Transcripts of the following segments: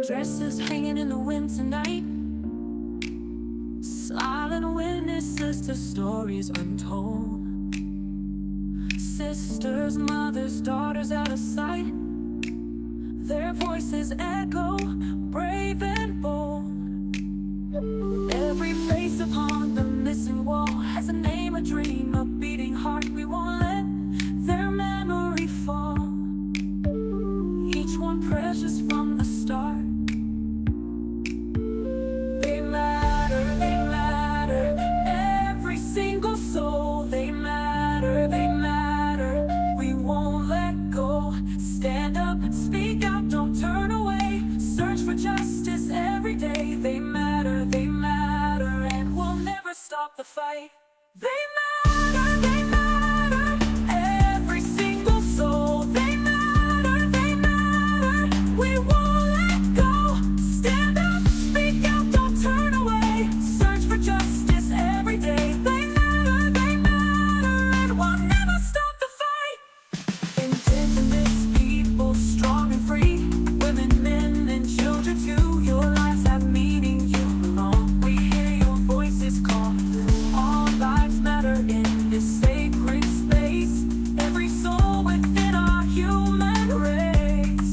Dresses hanging in the wind tonight, silent witnesses to stories untold. Sisters, mothers, daughters out of sight, their voices echo, brave and bold. Every face upon the missing wall has a name, a dream, a beating heart. We won't let their memory fall. Each one precious from the start. They matter, every single soul. They matter, we won't let go. Stand up and speak out, don't turn away. Search for justice every day. They matter, and we'll never stop the fight. They matter, every single soul. They matter, we won't let go. Stand up, speak out, don't turn away. Search for justice every day. They matter, and we'll never stop the fight. Indigenous people, strong and free, women, men, and children too. Your lives have meaning, you belong. We hear your voices call. All lives matter in this sacred space. Every soul within our human race.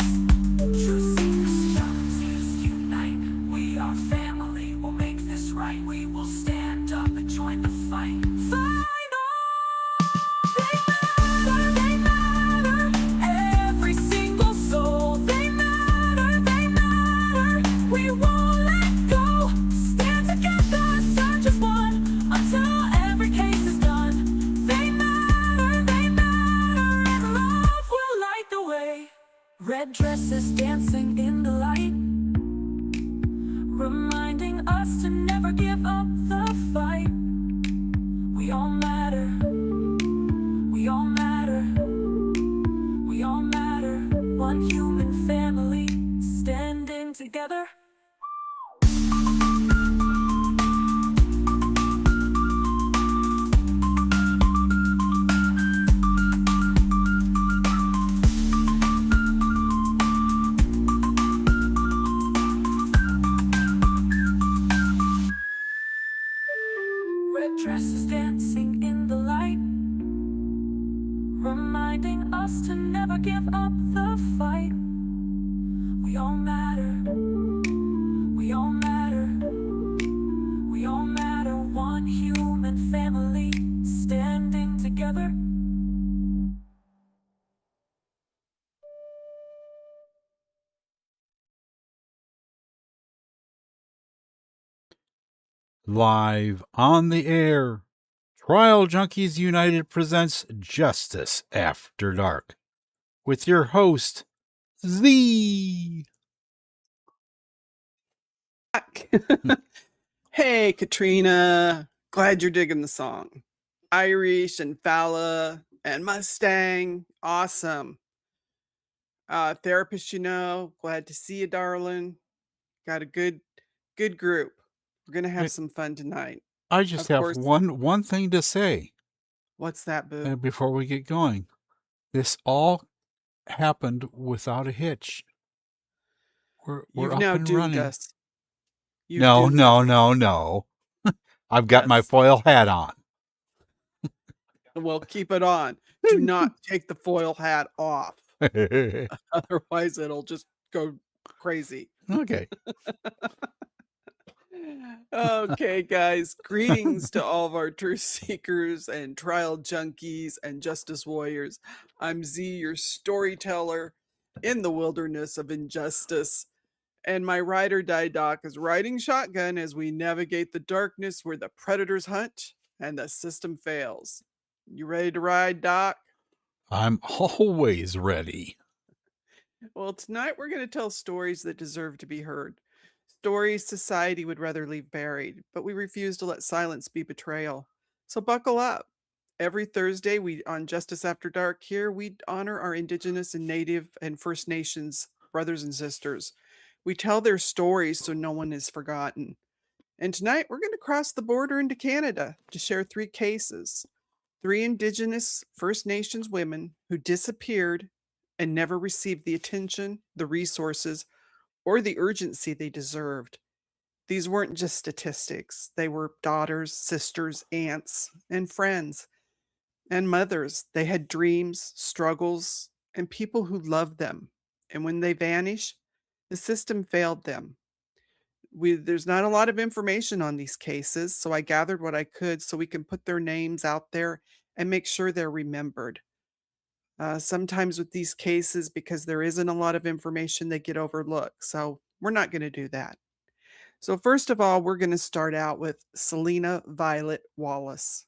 True seekers, junkies, unite. We are family, we'll make this right. We will stand up and join the fight. Fight on! They matter, every single soul. They matter, we won't let go. Stand together, such as one, until every case is done. They matter, and love will light the way. Red dresses dancing in the light, reminding us to never give up the fight. We all matter, we all matter, we all matter. One human family, standing together. Red dresses dancing in the light, reminding us to never give up the fight. We all matter, we all matter, we all matter. One human family, standing together. Live on the air, Trial Junkies United presents Justice After Dark with your host, Z. Hey, Katrina. Glad you're digging the song. Irish and Falla and Mustang. Awesome. Therapist, glad to see you, darling. Got a good group. We're going to have some fun tonight. I just have one thing to say. What's that, boo? Before we get going. This all happened without a hitch. We're You've up now and doomed running. us. No. I've got my foil hat on. Well, keep it on. Do not take the foil hat off. Otherwise, it'll just go crazy. Okay. Okay, guys. Greetings to all of our truth seekers and trial junkies and justice warriors. I'm Z, your storyteller in the wilderness of injustice. And my ride or die doc is riding shotgun as we navigate the darkness where the predators hunt and the system fails. You ready to ride, Doc? I'm always ready. Well, tonight we're going to tell stories that deserve to be heard. Stories society would rather leave buried, but we refuse to let silence be betrayal. So buckle up. Every Thursday on Justice After Dark here, we honor our Indigenous and Native and First Nations brothers and sisters. We tell their stories so no one is forgotten. And tonight we're going to cross the border into Canada to share 3 cases. 3 Indigenous First Nations women who disappeared and never received the attention, the resources, or the urgency they deserved. These weren't just statistics, they were daughters, sisters, aunts, and friends, and mothers. They had dreams, struggles, and people who loved them. And when they vanish, the system failed them. There's not a lot of information on these cases, so I gathered what I could so we can put their names out there and make sure they're remembered. Sometimes with these cases, because there isn't a lot of information, they get overlooked. So we're not going to do that. So, first of all, we're going to start out with Selina Violet Wallace.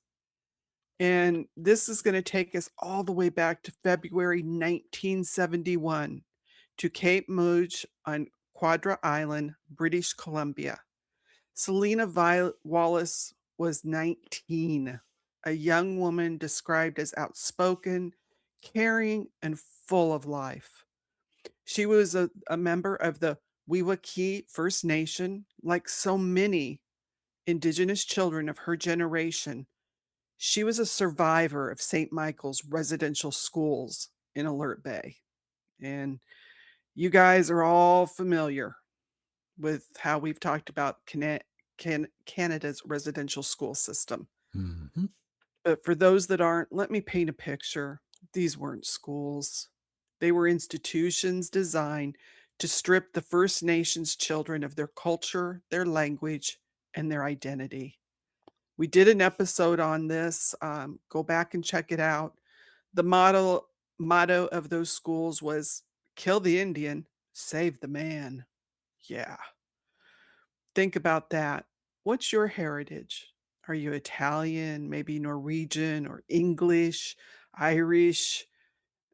And this is going to take us all the way back to February 1971 to Cape Mudge on Quadra Island, British Columbia. Selina Violet Wallace was 19, a young woman described as outspoken, caring, and full of life. She was a member of the Weewakee First Nation. Like so many Indigenous children of her generation, she was a survivor of St. Michael's residential schools in Alert Bay. And you guys are all familiar with how we've talked about Canada's residential school system. Hmm. But for those that aren't, let me paint a picture. These weren't schools. They were institutions designed to strip the First Nations children of their culture, their language, and their identity. We did an episode on this. Go back and check it out. The motto of those schools was kill the Indian, save the man. Yeah. Think about that. What's your heritage? Are you Italian, maybe Norwegian or English, Irish?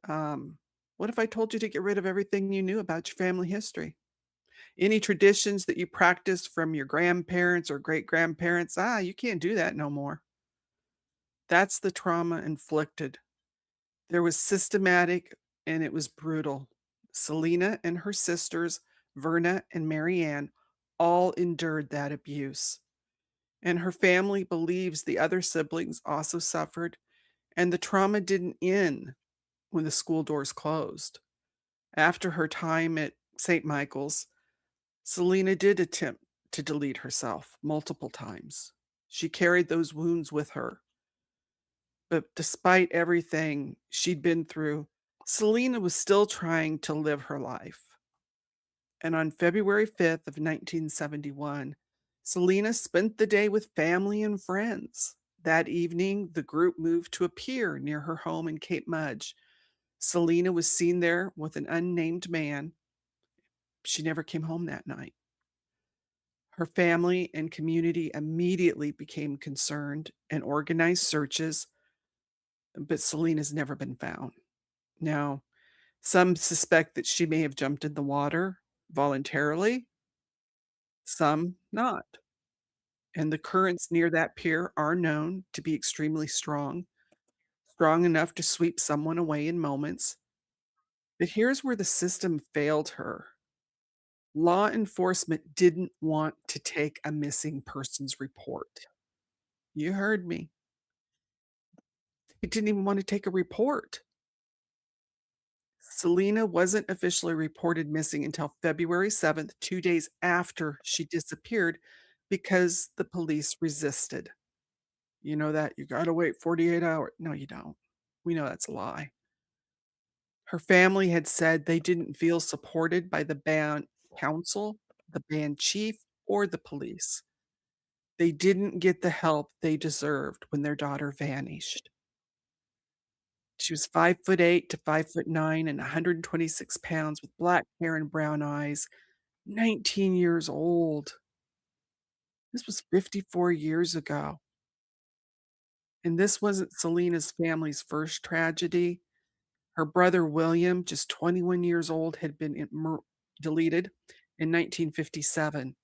Um, what if I told you to get rid of everything you knew about your family history? Any traditions that you practiced from your grandparents or great grandparents? You can't do that no more. That's the trauma inflicted. There was systematic and it was brutal. Selina and her sisters, Verna and Marianne, all endured that abuse. And her family believes the other siblings also suffered, and the trauma didn't end when the school doors closed. After her time at St. Michael's, Selina did attempt to delete herself multiple times. She carried those wounds with her. But despite everything she'd been through, Selina was still trying to live her life. And on February 5th of 1971, Selina spent the day with family and friends. That evening, the group moved to a pier near her home in Cape Mudge. Selina was seen there with an unnamed man. She never came home that night. Her family and community immediately became concerned and organized searches, but Selina's never been found. Now, some suspect that she may have jumped in the water voluntarily, some not. And the currents near that pier are known to be extremely strong, strong enough to sweep someone away in moments. But here's where the system failed her. Law enforcement didn't want to take a missing persons report. You heard me. They didn't even want to take a report. Selina wasn't officially reported missing until February 7th, 2 days after she disappeared, because the police resisted. You know that you gotta wait 48 hours. No, you don't. We know that's a lie. Her family had said they didn't feel supported by the band council, the band chief, or the police. They didn't get the help they deserved when their daughter vanished. She was 5'8" to 5'9" and 126 pounds with black hair and brown eyes, 19 years old. This was 54 years ago. And this wasn't Selina's family's first tragedy. Her brother William, just 21 years old, had been deleted in 1957.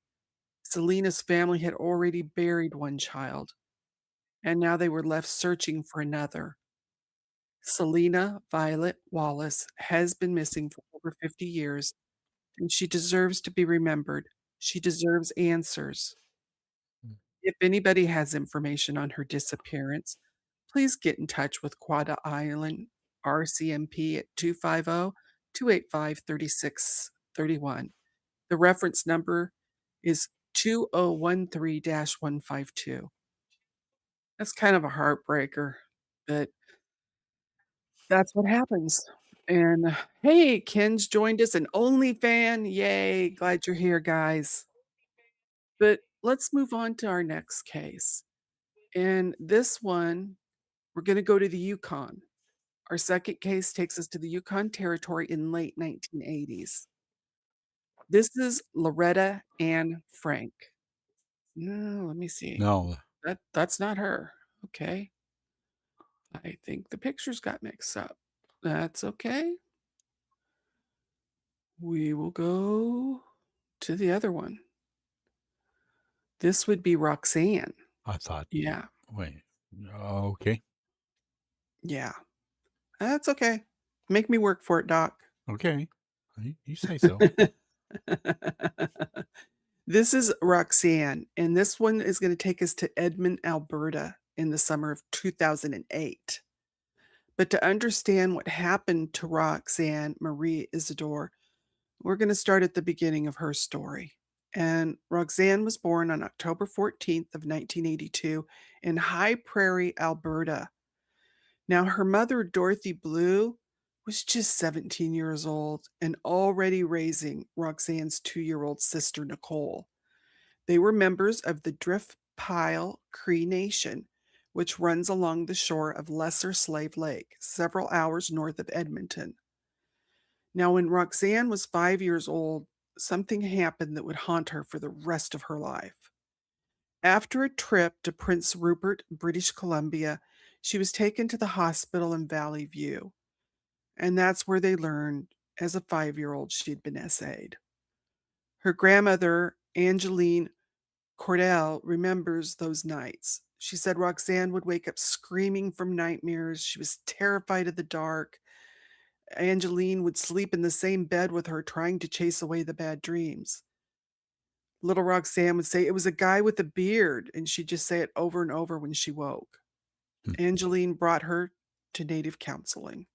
Selina's family had already buried one child, and now they were left searching for another. Selina Violet Wallace has been missing for over 50 years, and she deserves to be remembered. She deserves answers. Mm. If anybody has information on her disappearance, please get in touch with Quadra Island RCMP at 250-285-3631. The reference number is 2013-152. That's kind of a heartbreaker, but that's what happens. And hey, Ken's joined us, an only fan. Yay, glad you're here, guys. But let's move on to our next case. And this one, we're going to go to the Yukon. Our second case takes us to the Yukon Territory in late 1980s. This is Loretta Ann Frank. No, let me see. No, That's not her. Okay. I think the pictures got mixed up. That's okay. We will go to the other one. This would be Roxanne. I thought. Yeah. Wait. Okay. Yeah. That's okay. Make me work for it, Doc. Okay. You say so. This is Roxanne, and this one is going to take us to Edmonton, Alberta in the summer of 2008. But to understand what happened to Roxanne Marie Isadore, we're going to start at the beginning of her story. And Roxanne was born on October 14th of 1982 in High Prairie, Alberta. Now, her mother, Dorothy Blue, was just 17 years old and already raising Roxanne's 2-year-old sister, Nicole. They were members of the Drift Pile Cree Nation, which runs along the shore of Lesser Slave Lake, several hours north of Edmonton. Now, when Roxanne was 5 years old, something happened that would haunt her for the rest of her life. After a trip to Prince Rupert, British Columbia, she was taken to the hospital in Valley View, and that's where they learned as a 5-year-old she'd been SA'd. Her grandmother, Angeline Cordell, remembers those nights. She said Roxanne would wake up screaming from nightmares. She was terrified of the dark. Angeline would sleep in the same bed with her, trying to chase away the bad dreams. Little Roxanne would say it was a guy with a beard, and she'd just say it over and over when she woke. Angeline brought her to Native counseling.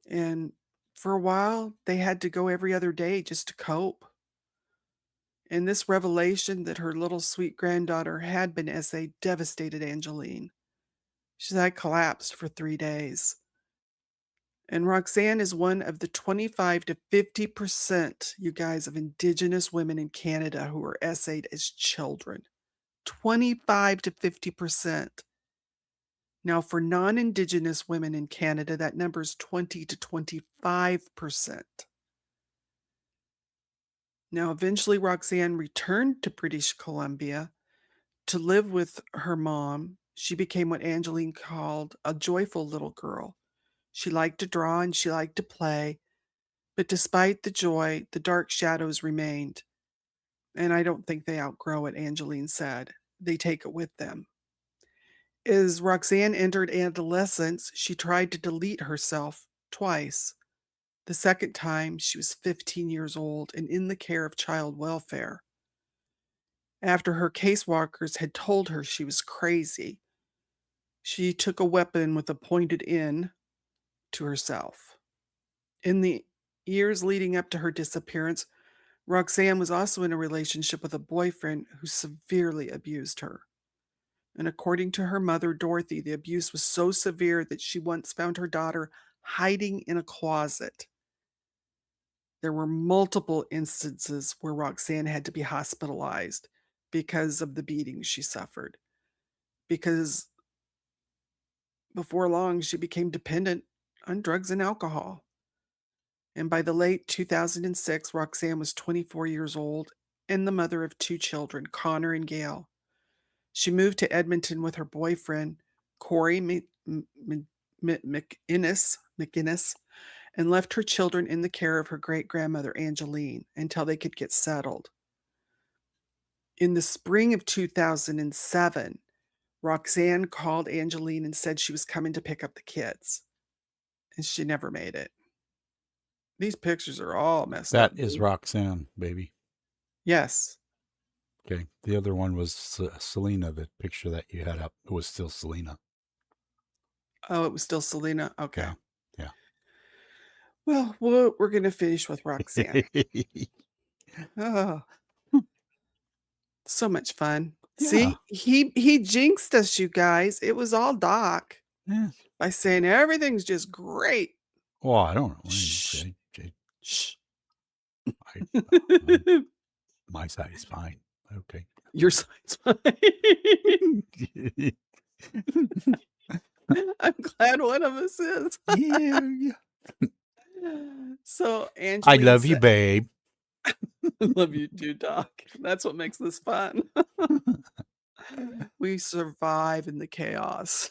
And for a while, they had to go every other day just to cope. And this revelation that her little sweet granddaughter had been SA devastated Angeline. She said, I collapsed for 3 days. And Roxanne is one of the 25 to 50%, you guys, of Indigenous women in Canada who were SA'd as children. 25 to 50%. Now, for non-Indigenous women in Canada, that number is 20 to 25%. Now, eventually, Roxanne returned to British Columbia to live with her mom. She became what Angeline called a joyful little girl. She liked to draw and she liked to play, but despite the joy, the dark shadows remained. And I don't think they outgrow it, Angeline said. They take it with them. As Roxanne entered adolescence, she tried to delete herself twice. The second time, she was 15 years old and in the care of child welfare. After her caseworkers had told her she was crazy, she took a weapon with a pointed end to herself. In the years leading up to her disappearance, Roxanne was also in a relationship with a boyfriend who severely abused her. And according to her mother, Dorothy, the abuse was so severe that she once found her daughter hiding in a closet. There were multiple instances where Roxanne had to be hospitalized because of the beatings she suffered. Because before long, she became dependent on drugs and alcohol. And by the late 2006, Roxanne was 24 years old and the mother of 2 children, Connor and Gail. She moved to Edmonton with her boyfriend, Corey McInnes, and left her children in the care of her great-grandmother, Angeline, until they could get settled. In the spring of 2007, Roxanne called Angeline and said she was coming to pick up the kids, and she never made it. These pictures are all messed up. That is Roxanne, baby. Yes. Okay. The other one was Selina. The picture that you had up, it was still Selina. Oh, it was still Selina? Okay. Yeah. Well, we're going to finish with Roxanne. Oh, so much fun. Yeah. See, he jinxed us, you guys. It was all Doc Yeah. by saying everything's just great. Well, I don't know. Shh. Shh. I, my side is fine. Okay. Your side's fine. I'm glad one of us is. Yeah. So I Angelina love you, said, babe. love you too, Doc. That's what makes this fun. We survive in the chaos.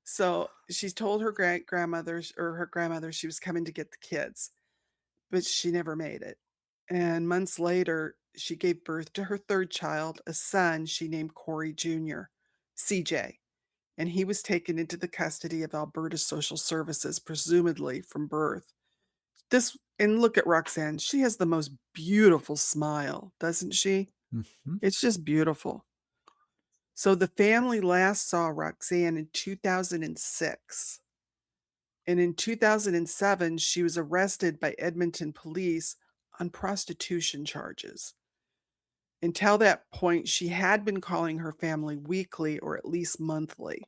So she's told her grandmother she was coming to get the kids, but she never made it. And months later, she gave birth to her third child, a son she named Corey Jr., CJ, and he was taken into the custody of Alberta Social Services, presumably from birth. This and look at Roxanne. She has the most beautiful smile, doesn't she? Mhm. It's just beautiful. So the family last saw Roxanne in 2006. And in 2007, she was arrested by Edmonton police on prostitution charges. Until that point, she had been calling her family weekly or at least monthly.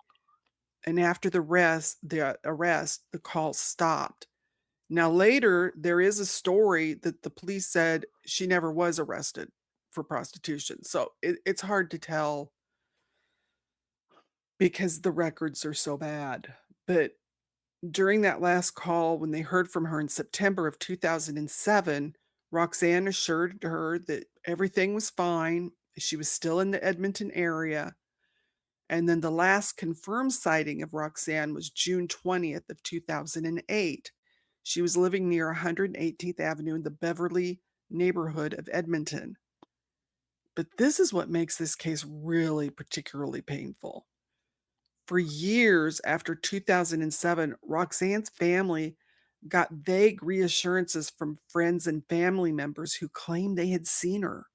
And after the arrest, the calls stopped. Now later, there is a story that the police said she never was arrested for prostitution. So it's hard to tell because the records are so bad. But during that last call, when they heard from her in September of 2007, Roxanne assured her that everything was fine. She was still in the Edmonton area. And then the last confirmed sighting of Roxanne was June 20th of 2008. She was living near 118th Avenue in the Beverly neighborhood of Edmonton. But this is what makes this case really particularly painful. For years after 2007, Roxanne's family got vague reassurances from friends and family members who claimed they had seen her.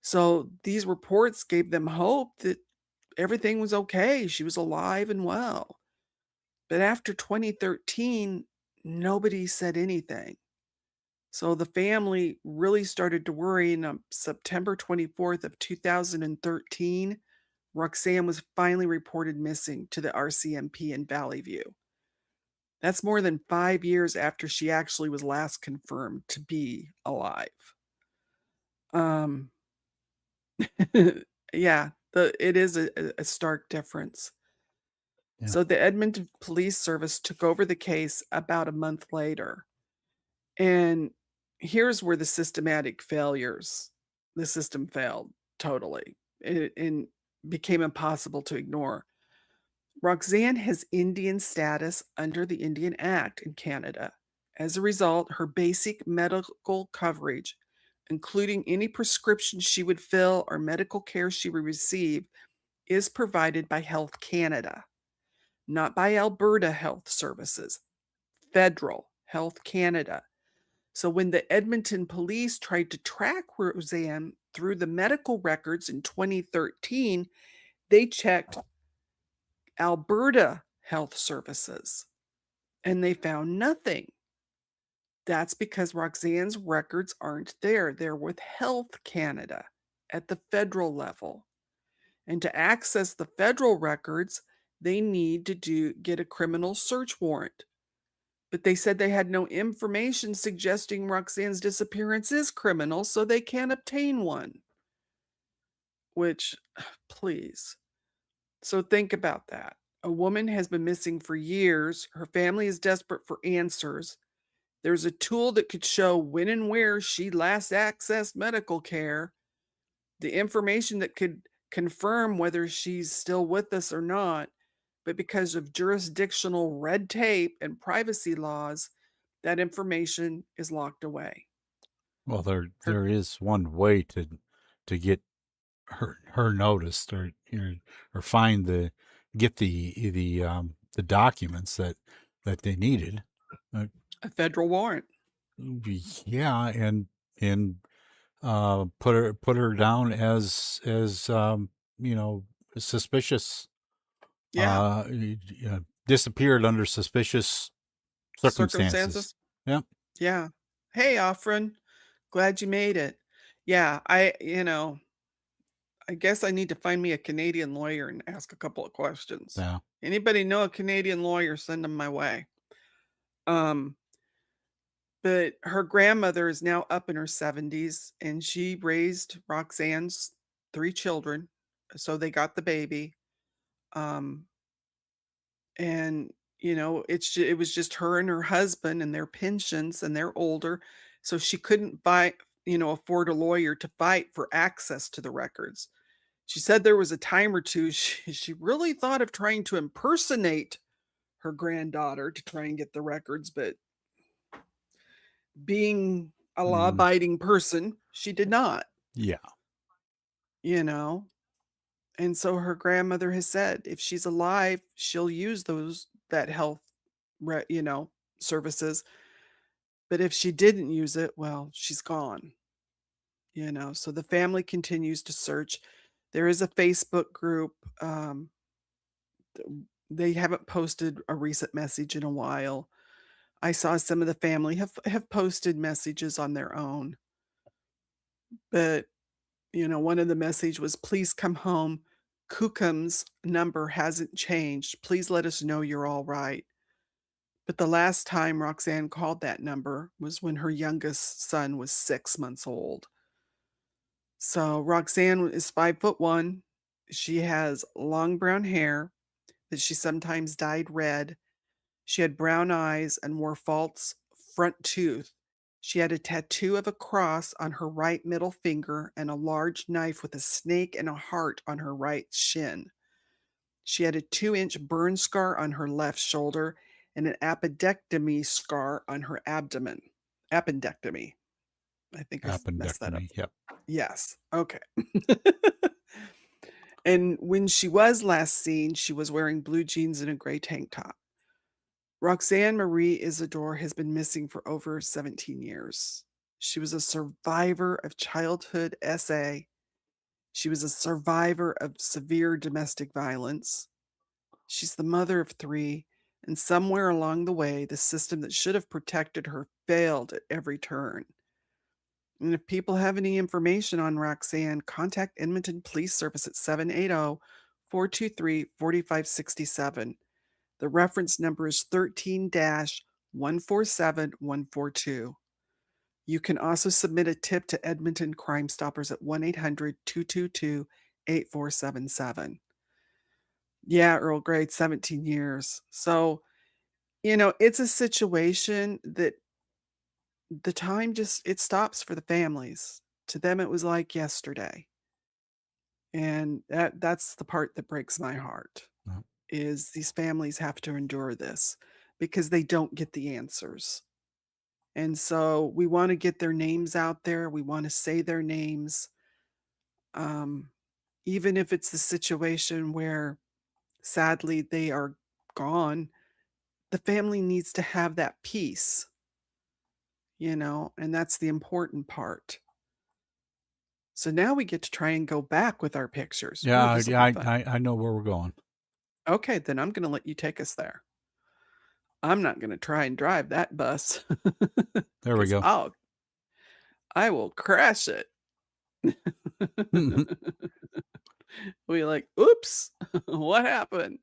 So these reports gave them hope that everything was okay. She was alive and well. But after 2013, nobody said anything. So the family really started to worry. And on September 24th of 2013, Roxanne was finally reported missing to the RCMP in Valley View. That's more than 5 years after she actually was last confirmed to be alive. Um, yeah, it is a stark difference. Yeah. So the Edmonton Police Service took over the case about a month later. And here's where the system failed totally and became impossible to ignore. Roxanne has Indian status under the Indian Act in Canada. As a result, her basic medical coverage, including any prescription she would fill or medical care she would receive, is provided by Health Canada, not by Alberta Health Services, Federal Health Canada. So when the Edmonton police tried to track Roxanne through the medical records in 2013, they checked Alberta Health Services and they found nothing. That's because Roxanne's records aren't there. They're with Health Canada at the federal level. And to access the federal records, they need to get a criminal search warrant. But they said they had no information suggesting Roxanne's disappearance is criminal, so they can't obtain one. Which, please. So think about that. A woman has been missing for years. Her family is desperate for answers. There's a tool that could show when and where she last accessed medical care, the information that could confirm whether she's still with us or not. But because of jurisdictional red tape and privacy laws, that information is locked away. Well, Her there is one way to get her noticed, or find the documents that they needed. a federal warrant. Yeah, and put her down as suspicious. Yeah. Yeah, disappeared under suspicious circumstances. Yep. Yeah. Hey, Offren. Glad you made it. Yeah, I guess I need to find me a Canadian lawyer and ask a couple of questions. Yeah. Anybody know a Canadian lawyer, send them my way. Um, but her grandmother is now up in her 70s and she raised Roxanne's 3 children. So they got the baby. Um, and it was just her and her husband and their pensions, and they're older. So she couldn't afford a lawyer to fight for access to the records. She said there was a time or two she really thought of trying to impersonate her granddaughter to try and get the records, but being a law-abiding person, she did not, Yeah. you know? And so her grandmother has said if she's alive, she'll use that health services. But if she didn't use it, well, she's gone. So the family continues to search. There is a Facebook group. They haven't posted a recent message in a while. I saw some of the family have posted messages on their own. But, one of the message was, "Please come home. Kukum's number hasn't changed. Please let us know you're all right." But the last time Roxanne called that number was when her youngest son was 6 months old. So Roxanne is 5'1". She has long brown hair that she sometimes dyed red. She had brown eyes and wore false front tooth. She had a tattoo of a cross on her right middle finger and a large knife with a snake and a heart on her right shin. She had a 2-inch burn scar on her left shoulder and an appendectomy scar on her abdomen. Appendectomy. I think I messed that up. Appendectomy. Yep. Yes. Okay. And when she was last seen, she was wearing blue jeans and a gray tank top. Roxanne Marie Isadore has been missing for over 17 years. She was a survivor of childhood SA. She was a survivor of severe domestic violence. She's the mother of 3, and somewhere along the way, the system that should have protected her failed at every turn. And if people have any information on Roxanne, contact Edmonton Police Service at 780-423-4567. The reference number is 13-147142. You can also submit a tip to Edmonton Crime Stoppers at 1-800-222-8477. Yeah, Earl Grey, 17 years. So, it's a situation that the time it stops for the families. To them, it was like yesterday. And that's the part that breaks my heart, Yep. is these families have to endure this because they don't get the answers. And so we want to get their names out there. We want to say their names. Even if it's the situation where sadly they are gone, the family needs to have that peace, and that's the important part. So now we get to try and go back with our pictures. Ooh, Yeah. this'll Yeah. be fun. I know where we're going. Okay, then I'm going to let you take us there. I'm not going to try and drive that bus. There we 'cause go. I will crash it. We like, oops, what happened?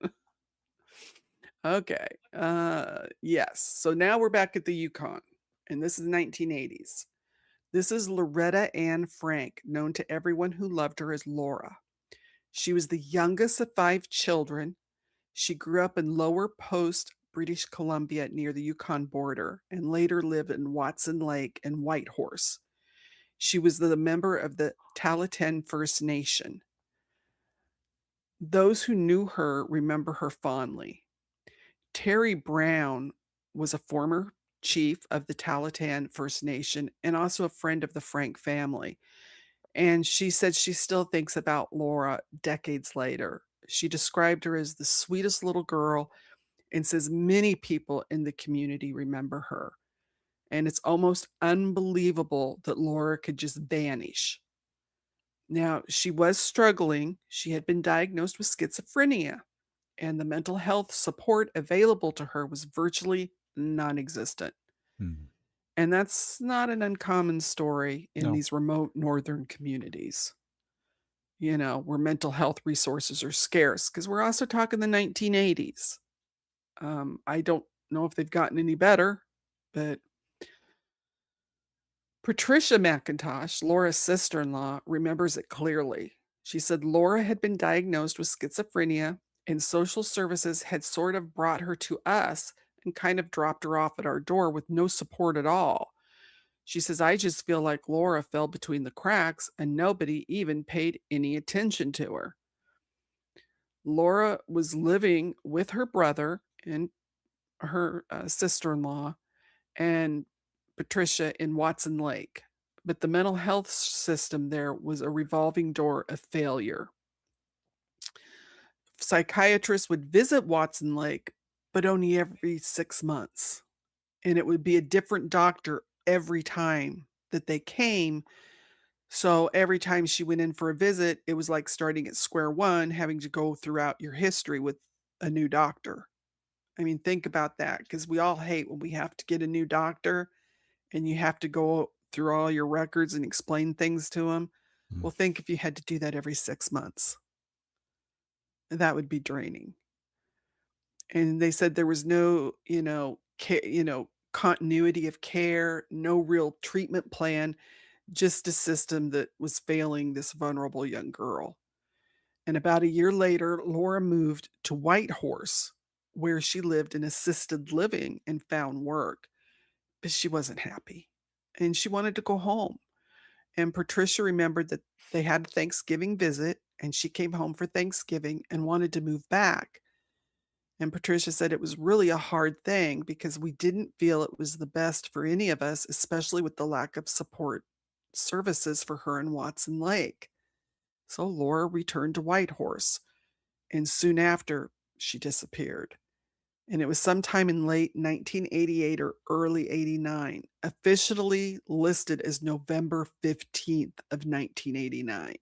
Okay. Yes. So now we're back at the Yukon, and this is 1980s. This is Loretta Ann Frank, known to everyone who loved her as Lora. She was the youngest of 5 children. She grew up in Lower Post, British Columbia, near the Yukon border, and later lived in Watson Lake and Whitehorse. She was the member of the Tahltan First Nation. Those who knew her remember her fondly. Terry Brown was a former chief of the Tahltan First Nation and also a friend of the Frank family. And she said she still thinks about Lora decades later. She described her as the sweetest little girl and says many people in the community remember her. And it's almost unbelievable that Lora could just vanish. Now, she was struggling. She had been diagnosed with schizophrenia. and the mental health support available to her was virtually non existent. Hmm. And that's not an uncommon story in No. these remote northern communities, where mental health resources are scarce, because we're also talking the 1980s. I don't know if they've gotten any better, but Patricia McIntosh, Laura's sister in law, remembers it clearly. She said Laura had been diagnosed with schizophrenia, and social services had sort of brought her to us and kind of dropped her off at our door with no support at all. She says, I just feel like Laura fell between the cracks and nobody even paid any attention to her. Laura was living with her brother and her sister in law and Patricia in Watson Lake. But the mental health system there was a revolving door of failure. Psychiatrists would visit Watson Lake, but only every 6 months. And it would be a different doctor every time that they came. So every time she went in for a visit, it was like starting at square one, having to go throughout your history with a new doctor. I mean, think about that, because we all hate when we have to get a new doctor and you have to go through all your records and explain things to them. Mm. Well, think if you had to do that every 6 months. That would be draining. And they said there was no, continuity of care, no real treatment plan, just a system that was failing this vulnerable young girl. And about a year later, Laura moved to Whitehorse, where she lived in assisted living and found work. But she wasn't happy and she wanted to go home. And Patricia remembered that they had a Thanksgiving visit and she came home for Thanksgiving and wanted to move back. And Patricia said it was really a hard thing because we didn't feel it was the best for any of us, especially with the lack of support services for her in Watson Lake. So Laura returned to Whitehorse, and soon after, she disappeared. And it was sometime in late 1988 or early 89, officially listed as November 15th of 1989.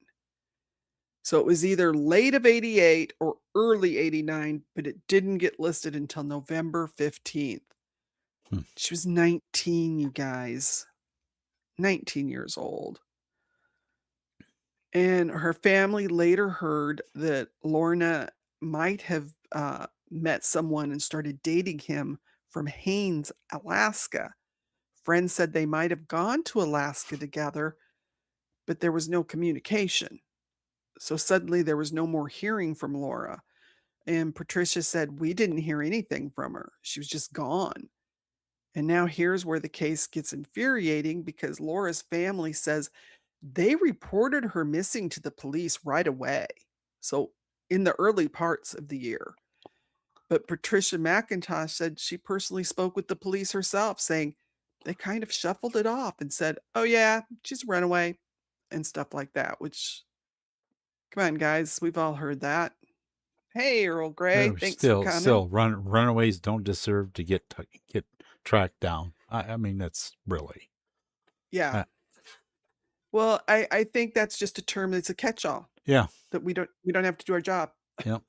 So it was either late of 88 or early 89, but it didn't get listed until November 15th. Hmm. She was 19, you guys. 19 years old. And her family later heard that Lorna might have met someone and started dating him from Haines, Alaska. Friends said they might have gone to Alaska together, but there was no communication. So suddenly there was no more hearing from Laura. And Patricia said, we didn't hear anything from her. She was just gone. And now here's where the case gets infuriating, because Laura's family says they reported her missing to the police right away. So in the early parts of the year. But Patricia McIntosh said she personally spoke with the police herself, saying they kind of shuffled it off and said, oh, yeah, she's a runaway and stuff like that, which, come on, guys, we've all heard that. Hey, Earl Grey, thanks for coming. Runaways don't deserve to get tracked down. I mean, that's really. Yeah. Well, I think that's just a term that's a catch-all. Yeah. That we don't have to do our job. Yep.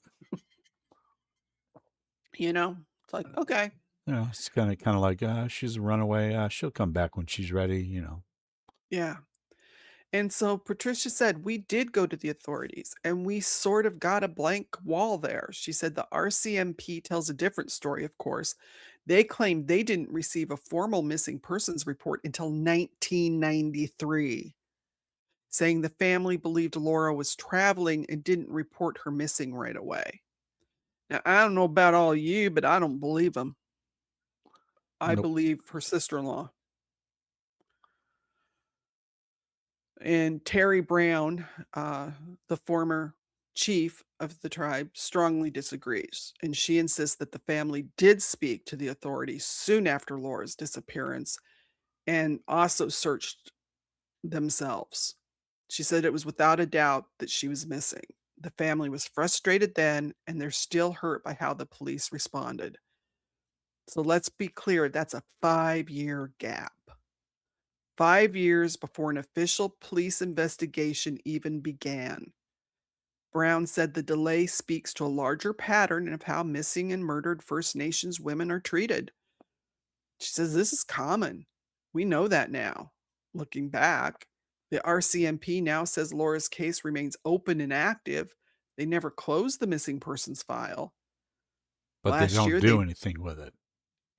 It's like, okay. It's kind of like she's a runaway. She'll come back when she's ready. Yeah. And so Patricia said, we did go to the authorities and we sort of got a blank wall there. She said the RCMP tells a different story, of course. They claimed they didn't receive a formal missing persons report until 1993, saying the family believed Lora was traveling and didn't report her missing right away. Now, I don't know about all you, but I don't believe them. I Nope. believe her sister-in-law. And Terry Brown, the former chief of the tribe, strongly disagrees. And she insists that the family did speak to the authorities soon after Laura's disappearance and also searched themselves. She said it was without a doubt that she was missing. The family was frustrated then, and they're still hurt by how the police responded. So let's be clear, that's a 5-year gap. 5 years before an official police investigation even began. Brown said the delay speaks to a larger pattern of how missing and murdered First Nations women are treated. She says this is common. We know that now. Looking back, the RCMP now says Laura's case remains open and active. They never closed the missing persons file. But they Last don't year do they anything with it.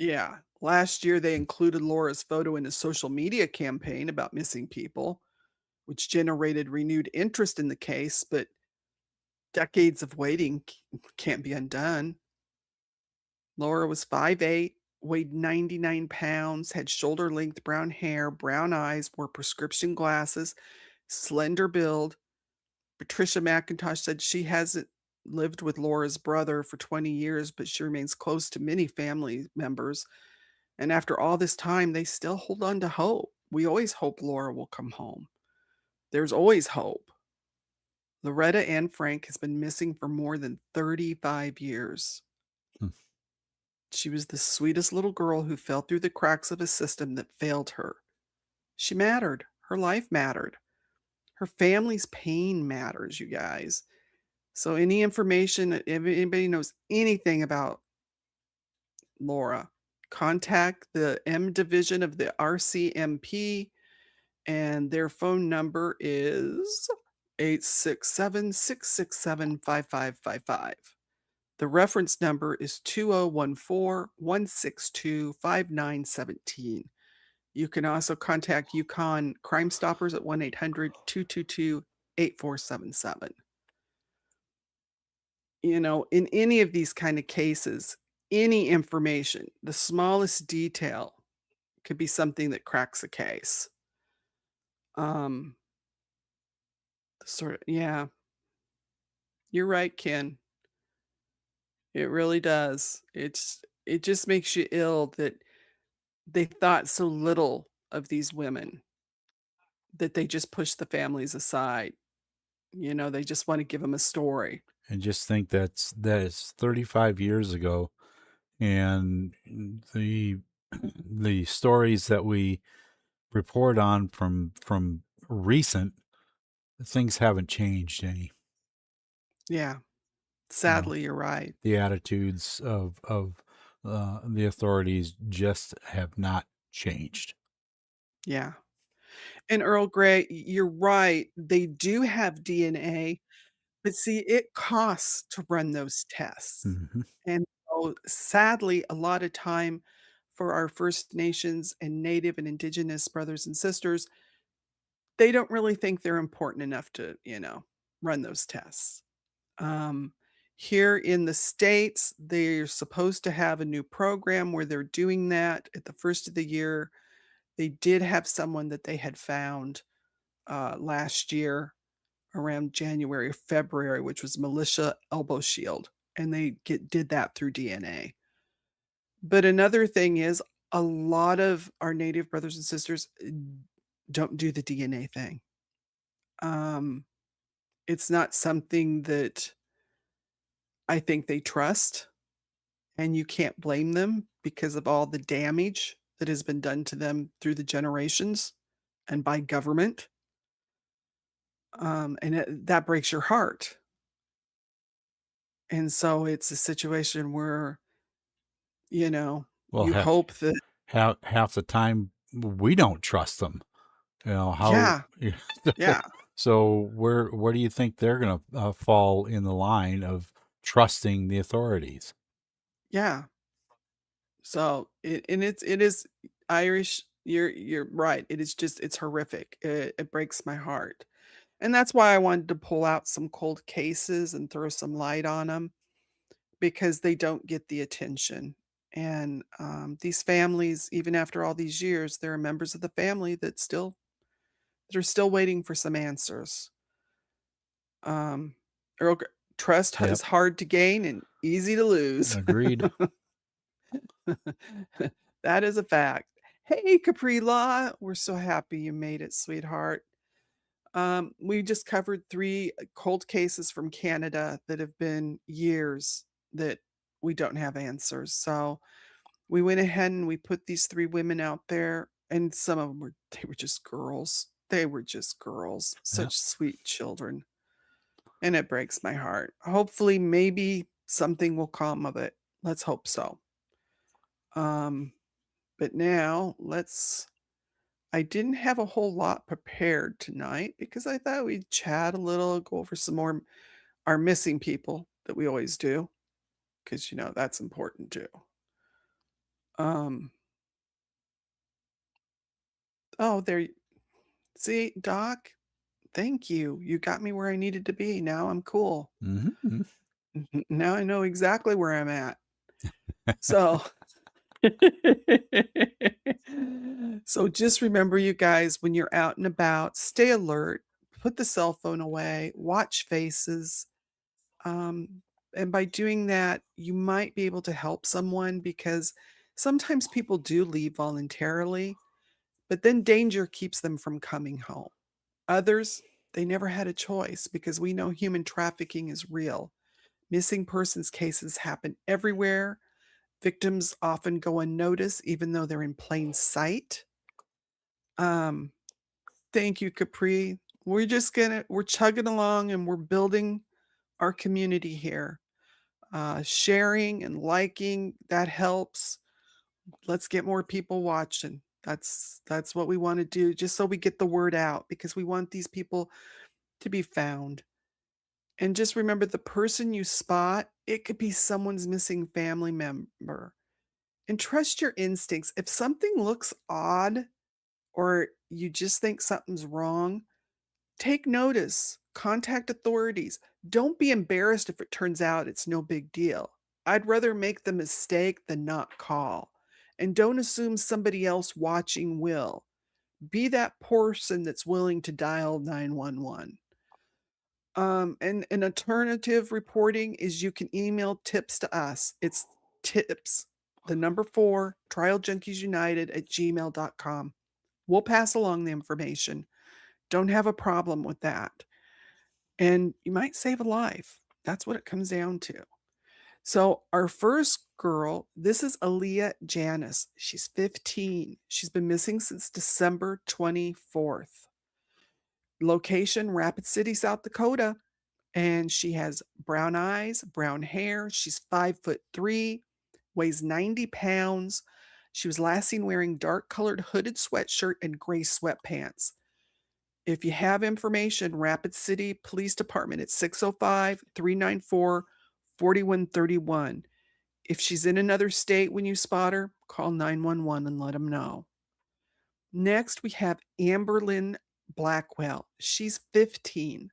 Yeah, last year they included Laura's photo in a social media campaign about missing people, which generated renewed interest in the case, but decades of waiting can't be undone. Laura was 5'8", weighed 99 pounds, had shoulder-length brown hair, brown eyes, wore prescription glasses, slender build. Patricia McIntosh said she hasn't lived with Laura's brother for 20 years, but she remains close to many family members. And after all this time, they still hold on to hope. We always hope Laura will come home. There's always hope. Loretta Ann Frank has been missing for more than 35 years. Hmm. She was the sweetest little girl who fell through the cracks of a system that failed her. She mattered. Her life mattered. Her family's pain matters, you guys. So any information, if anybody knows anything about Lora, contact the M division of the RCMP, and their phone number is 867-667-5555. The reference number is 2014-162-5917. You can also contact Yukon Crime Stoppers at 1-800-222-8477. You know, in any of these kind of cases, any information, the smallest detail could be something that cracks a case. Um, yeah, you're right, Ken. It really does. It just makes you ill that they thought so little of these women that they just push the families aside. You know, they just want to give them a story. And just think that is 35 years ago, and the the stories that we report on from recent things haven't changed any. Yeah, You know, sadly, you're right. the attitudes of the authorities just have not changed. Yeah. And Earl Grey, you're right. They do have DNA, but see, it costs to run those tests. Hmm. And so sadly, a lot of time for our First Nations and Native and Indigenous brothers and sisters, they don't really think they're important enough to, run those tests. Um, Here in the States, they're supposed to have a new program where they're doing that at the first of the year. They did have someone that they had found last year around January or February, which was Militia Elbow Shield, and they did that through DNA. But another thing is a lot of our Native brothers and sisters don't do the DNA thing. Um, it's not something that I think they trust, and you can't blame them because of all the damage that has been done to them through the generations and by government. That breaks your heart. And so it's a situation where, Well, you hope that half the time we don't trust them. You know how. yeah, yeah, So where do you think they're going to fall in the line of trusting the authorities? yeah. So it is Irish. You're right. It is just it's horrific. It breaks my heart. And that's why I wanted to pull out some cold cases and throw some light on them because they don't get the attention. And these families, even after all these years, there are members of the family that are still waiting for some answers. Um, Earl, trust Yep, is hard to gain and easy to lose. agreed. That is a fact. Hey, Capri Law, we're so happy you made it, sweetheart. We just covered 3 cold cases from Canada that have been years that we don't have answers. So we went ahead and we put these 3 women out there, and some of them they were just girls. They were just girls, Yep. such sweet children. and it breaks my heart. Hopefully, maybe something will come of it. Let's hope so. But now I didn't have a whole lot prepared tonight because I thought we'd chat a little, go over some more our missing people that we always do, because that's important too. Um, oh, see, Doc, thank you. You got me where I needed to be. Now I'm cool. Mm-hmm. Now I know exactly where I'm at. So so just remember, you guys, when you're out and about, stay alert, put the cell phone away, watch faces. Um, and by doing that, you might be able to help someone because sometimes people do leave voluntarily, but then danger keeps them from coming home. Others, they never had a choice because we know human trafficking is real. Missing persons cases happen everywhere. Victims often go unnoticed, even though they're in plain sight. Um, Thank you, Capri. We're chugging along and we're building our community here. Sharing and liking, that helps. Let's get more people watching. That's what we want to do, just so we get the word out because we want these people to be found. And just remember, the person you spot, it could be someone's missing family member. And trust your instincts. If something looks odd or you just think something's wrong, take notice, contact authorities. Don't be embarrassed if it turns out it's no big deal. I'd rather make the mistake than not call. And don't assume somebody else watching will. Be that person that's willing to dial 911. And an alternative reporting is you can email tips to us. It's tips, the number 4, trialjunkiesunited@gmail.com. We'll pass along the information. Don't have a problem with that. And you might save a life. That's what it comes down to. So our first girl, this is Aaliyah Janice. She's 15. She's been missing since December 24th. Location, Rapid City, South Dakota. And she has brown eyes, brown hair. She's 5'3", weighs 90 pounds. She was last seen wearing dark colored hooded sweatshirt and gray sweatpants. If you have information, Rapid City Police Department at 605-394-4131. If she's in another state when you spot her, call 911 and let them know. Next, we have Amberlyn Blackwell. She's 15.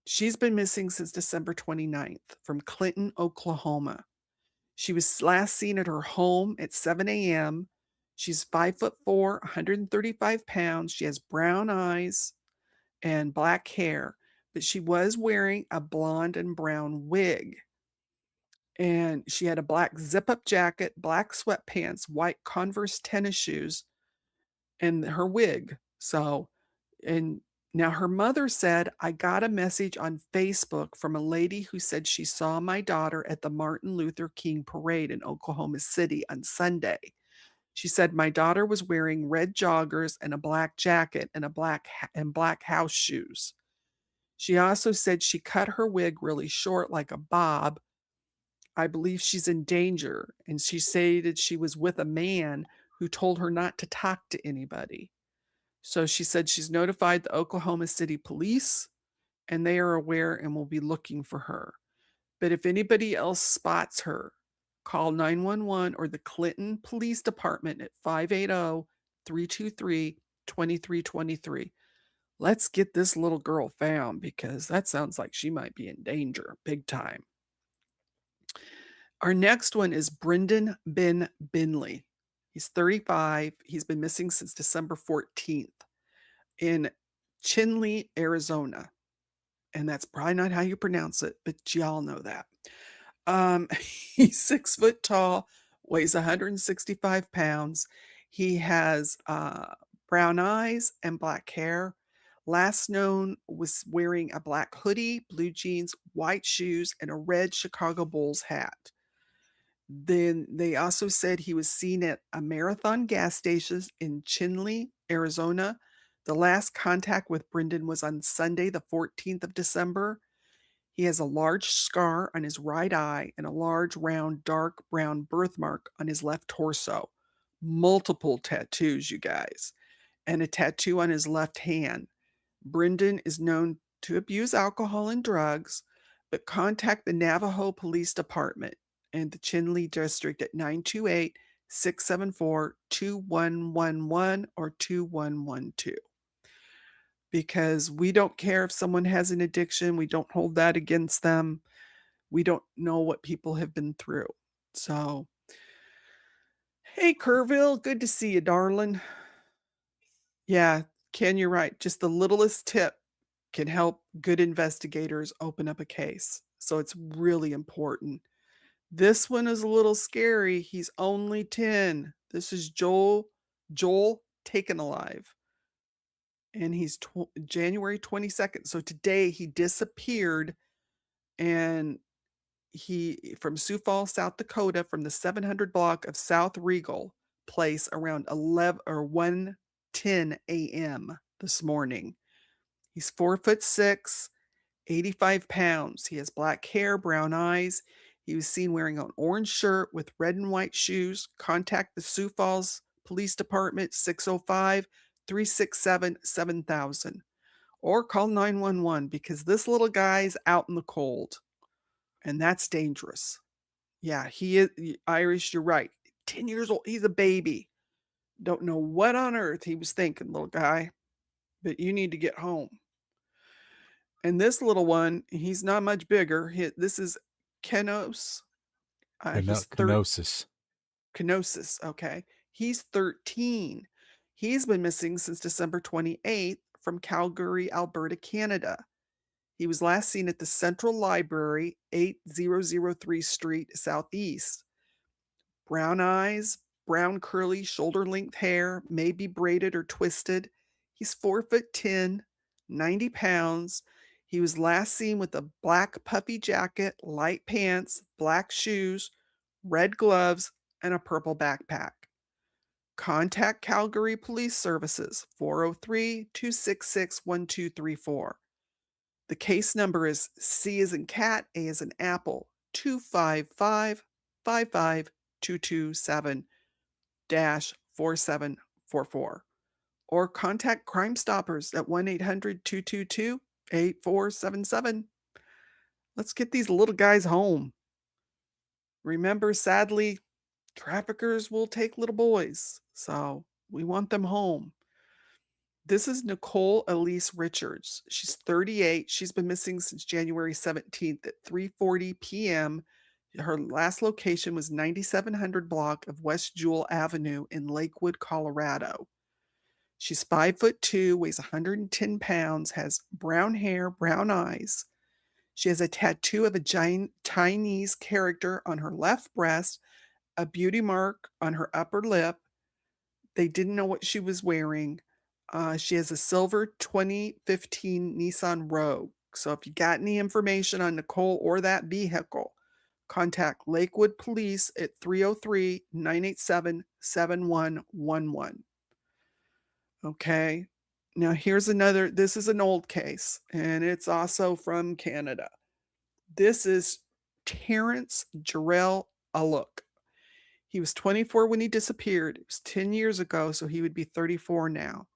She's been missing since December 29th from Clinton, Oklahoma. She was last seen at her home at 7 a.m. She's 5'4", 135 pounds. She has brown eyes and black hair, but she was wearing a blonde and brown wig. And she had a black zip-up jacket, black sweatpants, white Converse tennis shoes, and her wig. And now her mother said, I got a message on Facebook from a lady who said she saw my daughter at the Martin Luther King parade in Oklahoma City on Sunday. She said my daughter was wearing red joggers and a black jacket and black house shoes. She also said she cut her wig really short like a bob. I believe she's in danger, and she stated she was with a man who told her not to talk to anybody. So she said she's notified the Oklahoma City police, and they are aware and will be looking for her. But if anybody else spots her, call 911 or the Clinton Police Department at 580-323-2323. Let's get this little girl found because that sounds like she might be in danger big time. Our next one is Brendan Ben Binley. He's 35. He's been missing since December 14th in Chinle, Arizona. And that's probably not how you pronounce it, but y'all know that. He's 6 foot tall, weighs 165 pounds. He has brown eyes and black hair. Last known was wearing a black hoodie, blue jeans, white shoes, and a red Chicago Bulls hat. Then they also said he was seen at a Marathon gas station in Chinle, Arizona. The last contact with Brendan was on Sunday, the 14th of December. He has a large scar on his right eye and a large, round, dark brown birthmark on his left torso. Multiple tattoos, you guys, and a tattoo on his left hand. Brendan is known to abuse alcohol and drugs, but contact the Navajo Police Department and the Chinle District at 928-674-2111 or 2112. Because we don't care if someone has an addiction, we don't hold that against them. We don't know what people have been through. So, hey, Kerrville, good to see you, darling. Yeah, Ken, you're right. Just the littlest tip can help good investigators open up a case. So it's really important. This one is a little scary. He's only 10. This is Joel taken alive. And he's January 22nd. So today he disappeared, and he from Sioux Falls, South Dakota, from the 700 block of South Regal Place around 11 or 1:10 a.m. this morning. He's 4'6", 85 pounds. He has black hair, brown eyes. He was seen wearing an orange shirt with red and white shoes. Contact the Sioux Falls Police Department 605-367-7000 or call 911 because this little guy's out in the cold, and that's dangerous. Yeah, he is Irish, you're right. 10 years old. He's a baby. Don't know what on earth he was thinking, little guy, but you need to get home. And this little one, he's not much bigger. This is Kenos. He's Kenosis. Kenosis, okay. He's 13. He's been missing since December 28th from Calgary, Alberta, Canada. He was last seen at the Central Library, 8003 Street, Southeast. Brown eyes, brown curly shoulder-length hair, maybe braided or twisted. He's 4'10", 90 pounds. He was last seen with a black puffy jacket, light pants, black shoes, red gloves, and a purple backpack. Contact Calgary Police Services, 403-266-1234. The case number is C as in cat, A as in apple, 255-55227-4744. Or contact Crime Stoppers at 1-800-222-8477. Let's get these little guys home. Remember, sadly, traffickers will take little boys, so we want them home. This is Nicole Elise Richards. She's 38. She's been missing since January 17th at 3:40 p.m. Her last location was 9700 block of West Jewel Avenue in Lakewood, Colorado. She's 5'2", weighs 110 pounds, has brown hair, brown eyes. She has a tattoo of a giant Chinese character on her left breast, a beauty mark on her upper lip. They didn't know what she was wearing. She has a silver 2015 Nissan Rogue. So if you got any information on Nicole or that vehicle, contact Lakewood Police at 303-987-7111. Okay. Now here's another, this is an old case, and it's also from Canada. This is Terrence Jarrell Aluk. He was 24 when he disappeared. It was 10 years ago, so he would be 34 now.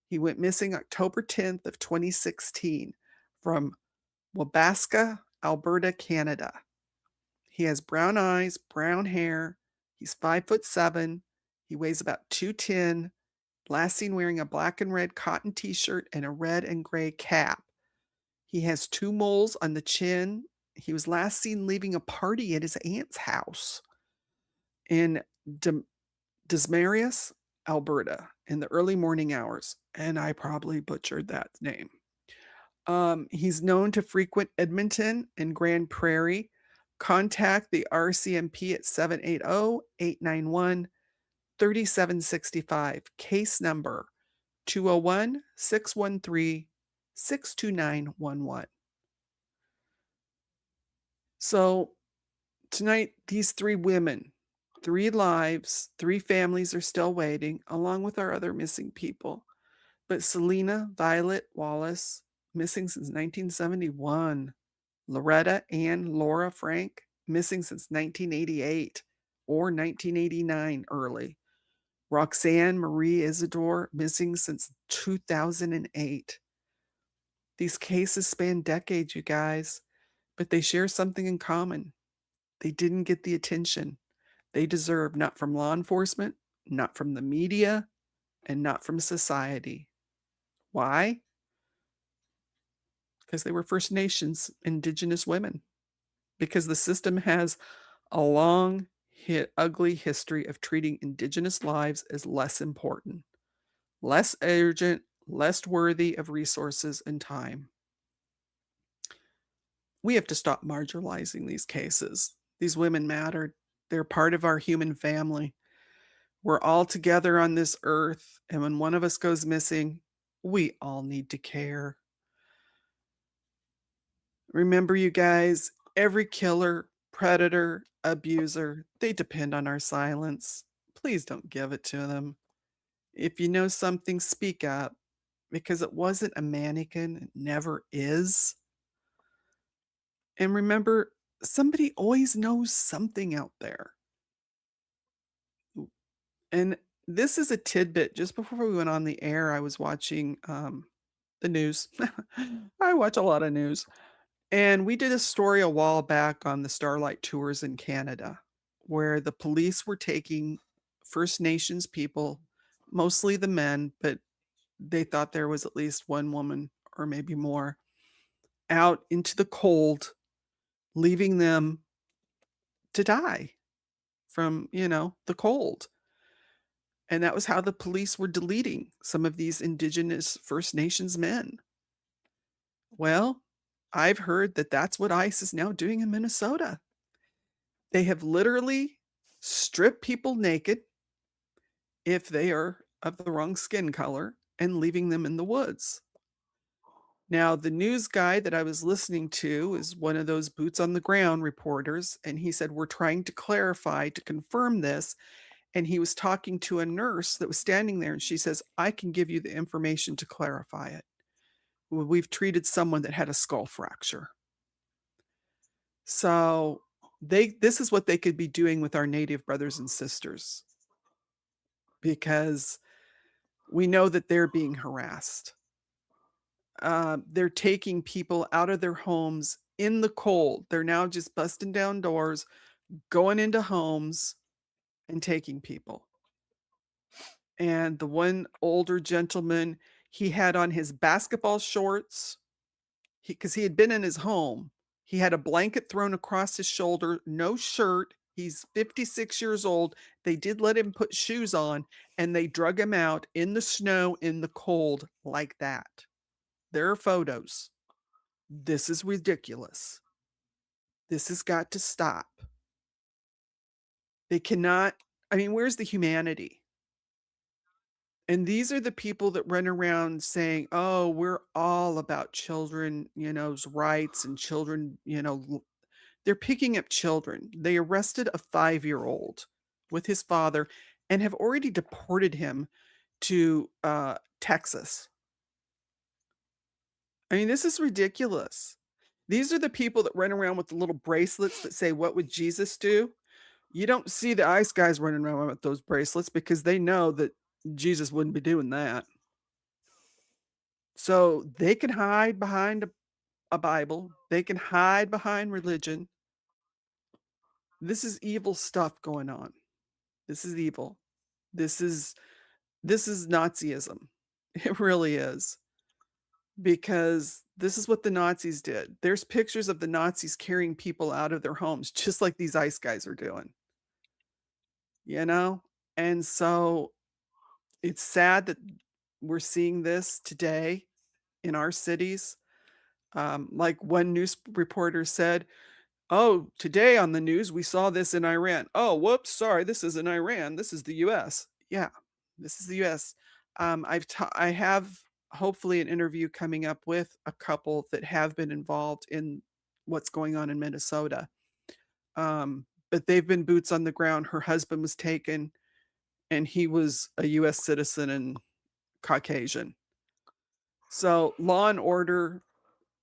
He went missing October 10th of 2016 from Wabasca, Alberta, Canada. He has brown eyes, brown hair. He's 5'7". He weighs about 210. Last seen wearing a black and red cotton t-shirt and a red and gray cap. He has 2 moles on the chin. He was last seen leaving a party at his aunt's house in Dismarius, Alberta, in the early morning hours. And I probably butchered that name. He's known to frequent Edmonton and Grand Prairie. Contact the RCMP at 780-891-3765. Case number 201-613-62911. So tonight, these 3 women, 3 lives, 3 families are still waiting, along with our other missing people. But Selina Violet Wallace, missing since 1971. Loretta Ann Lora Frank, missing since 1988 or 1989 early. Roxanne Marie Isadore, missing since 2008. These cases span decades, you guys, but they share something in common. They didn't get the attention they deserve, not from law enforcement, not from the media, and not from society. Why? Because they were First Nations, Indigenous women. Because the system has a long, ugly history of treating Indigenous lives as less important, less urgent, less worthy of resources and time. We have to stop marginalizing these cases. These women mattered. They're part of our human family. We're all together on this earth, and when one of us goes missing, we all need to care. Remember, you guys, every killer, predator, abuser, they depend on our silence. Please don't give it to them. If you know something, speak up, because it wasn't a mannequin, it never is. And remember, somebody always knows something out there. And this is a tidbit. Just before we went on the air, I was watching the news. I watch a lot of news. And we did a story a while back on the Starlight Tours in Canada, where the police were taking First Nations people, mostly the men, but they thought there was at least one woman or maybe more, out into the cold, leaving them to die from, the cold. And that was how the police were deleting some of these Indigenous First Nations men. Well, I've heard that that's what ICE is now doing in Minnesota. They have literally stripped people naked if they are of the wrong skin color and leaving them in the woods. Now, the news guy that I was listening to is one of those boots on the ground reporters, and he said, "We're trying to clarify to confirm this." And he was talking to a nurse that was standing there, and she says, "I can give you the information to clarify it. We've treated someone that had a skull fracture." So this is what they could be doing with our Native brothers and sisters, because we know that they're being harassed. They're taking people out of their homes in the cold. They're now just busting down doors, going into homes, and taking people. And the one older gentleman, he had on his basketball shorts, because he had been in his home. He had a blanket thrown across his shoulder, no shirt. He's 56 years old. They did let him put shoes on, and they drug him out in the snow, in the cold, like that. There are photos. This is ridiculous. This has got to stop. They cannot, where's the humanity? And these are the people that run around saying, "Oh, we're all about children, rights and children, they're picking up children." They arrested a 5-year-old with his father and have already deported him to Texas. This is ridiculous. These are the people that run around with the little bracelets that say, "What would Jesus do?" You don't see the ICE guys running around with those bracelets because they know that Jesus wouldn't be doing that. So they can hide behind a Bible. They can hide behind religion. This is evil stuff going on. This is evil. This is Nazism. It really is. Because this is what the Nazis did. There's pictures of the Nazis carrying people out of their homes, just like these ICE guys are doing. And so it's sad that we're seeing this today in our cities. Like one news reporter said, "Oh, today on the news, we saw this in Iran." "Oh, whoops, sorry, this isn't Iran. This is the US." Yeah, this is the US. I have hopefully an interview coming up with a couple that have been involved in what's going on in Minnesota. But they've been boots on the ground. Her husband was taken, and he was a US citizen and Caucasian. So law and order,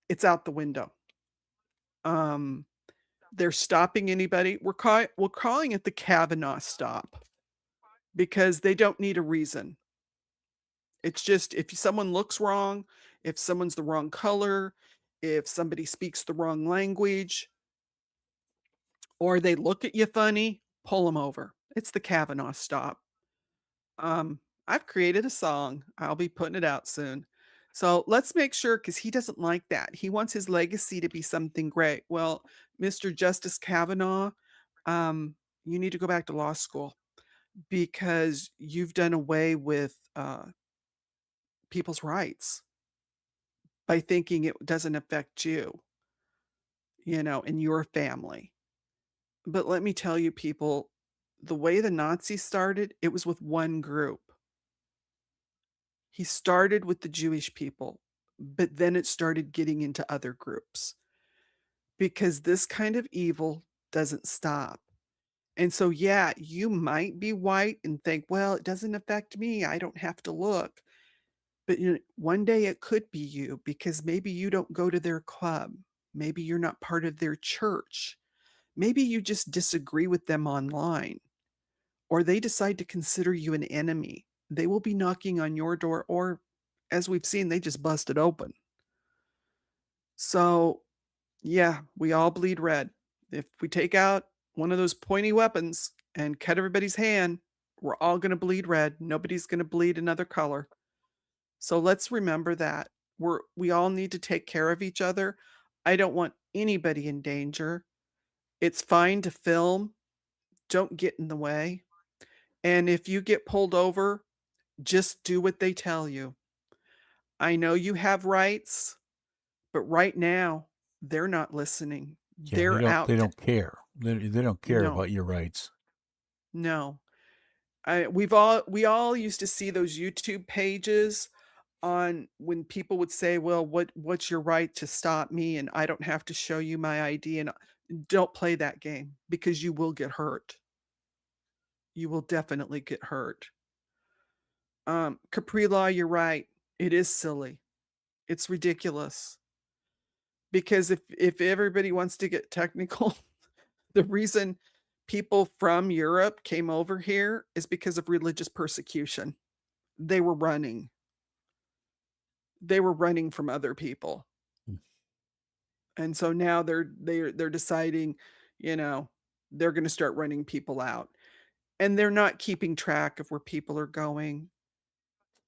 it's out the window. Um, they're stopping anybody. We're calling it the Kavanaugh stop because they don't need a reason. It's just if someone looks wrong, if someone's the wrong color, if somebody speaks the wrong language, or they look at you funny, pull them over. It's the Kavanaugh stop. Um, I've created a song. I'll be putting it out soon. So let's make sure because he doesn't like that. He wants his legacy to be something great. Well, Mr. Justice Kavanaugh, um, you need to go back to law school because you've done away with people's rights by thinking it doesn't affect you, and your family. But let me tell you, people, the way the Nazis started, it was with one group. He started with the Jewish people, but then it started getting into other groups because this kind of evil doesn't stop. And so, yeah, you might be white and think, well, it doesn't affect me. I don't have to look. But one day it could be you because maybe you don't go to their club. Maybe you're not part of their church. Maybe you just disagree with them online or they decide to consider you an enemy. They will be knocking on your door, or as we've seen, they just bust it open. So, yeah, we all bleed red. If we take out one of those pointy weapons and cut everybody's hand, we're all going to bleed red. Nobody's going to bleed another color. So let's remember that. We all need to take care of each other. I don't want anybody in danger. It's fine to film. Don't get in the way. And if you get pulled over, just do what they tell you. I know you have rights, but right now they're not listening. Yeah, they They're don't out they to don't care. They don't care no, about your rights. no. We all used to see those YouTube pages on when people would say, "Well, what's your right to stop me and I don't have to show you my ID," and don't play that game because you will get hurt. You will definitely get hurt. Capri Law, you're right. It is silly. It's ridiculous. Because if everybody wants to get technical, the reason people from Europe came over here is because of religious persecution. They were running. They were running from other people. Mm. And so now they're deciding, you know, they're going to start running people out. And they're not keeping track of where people are going.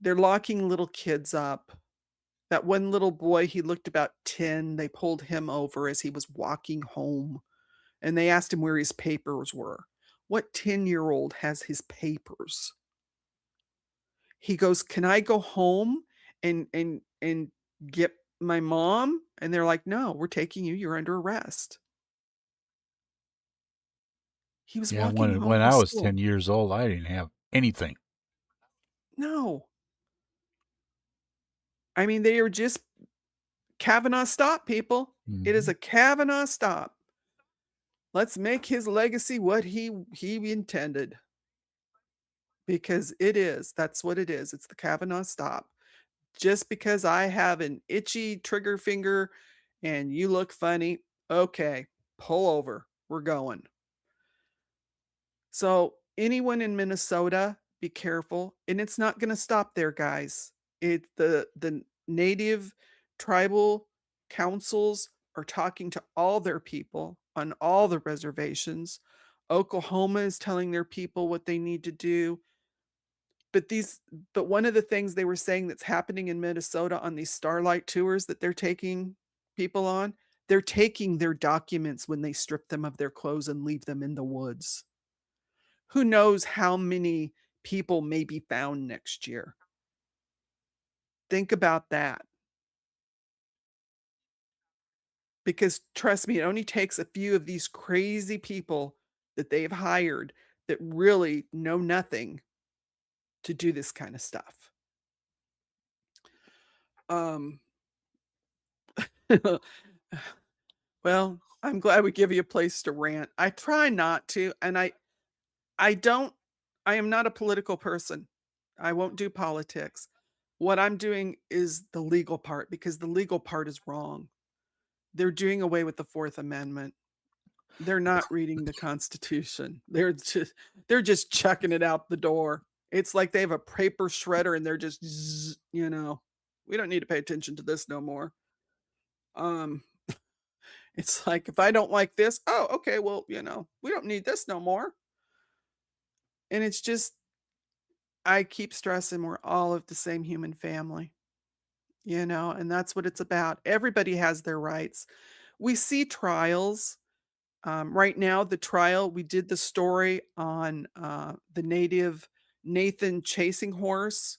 They're locking little kids up. That one little boy, he looked about 10. They pulled him over as he was walking home and they asked him where his papers were. What 10-year-old has his papers? He goes, "Can I go home and get my mom?" And they're like, "No, we're taking you. You're under arrest." He was Yeah, walking home when from I was school. 10 years old, I didn't have anything. No. I mean, they are just Kavanaugh stop, people. It is Mhm. a Kavanaugh stop. Let's make his legacy what he intended. Because it is. That's what it is. It's the Kavanaugh stop. Just because I have an itchy trigger finger and you look funny, okay, pull over. We're going. So, anyone in Minnesota, be careful. And it's not going to stop there, guys. The native tribal councils are talking to all their people on all the reservations. Oklahoma is telling their people what they need to do. But one of the things they were saying that's happening in Minnesota on these Starlight tours that they're taking people on, they're taking their documents when they strip them of their clothes and leave them in the woods. Who knows how many people may be found next year? Think about that. Because trust me, it only takes a few of these crazy people that they've hired that really know nothing to do this kind of stuff. Um Well, I'm glad we give you a place to rant. I try not to, and I don't I am not a political person. I won't do politics. What I'm doing is the legal part because the legal part is wrong. They're doing away with the Fourth Amendment. They're not reading the Constitution. They're just chucking it out the door. It's like they have a paper shredder and they're just we don't need to pay attention to this no more. Um it's like if I don't like this, oh, okay, well, we don't need this no more. And it's just I keep stressing we're all of the same human family, and that's what it's about. Everybody has their rights. We see trials. Right now, the trial, we did the story on the native Nathan chasing horse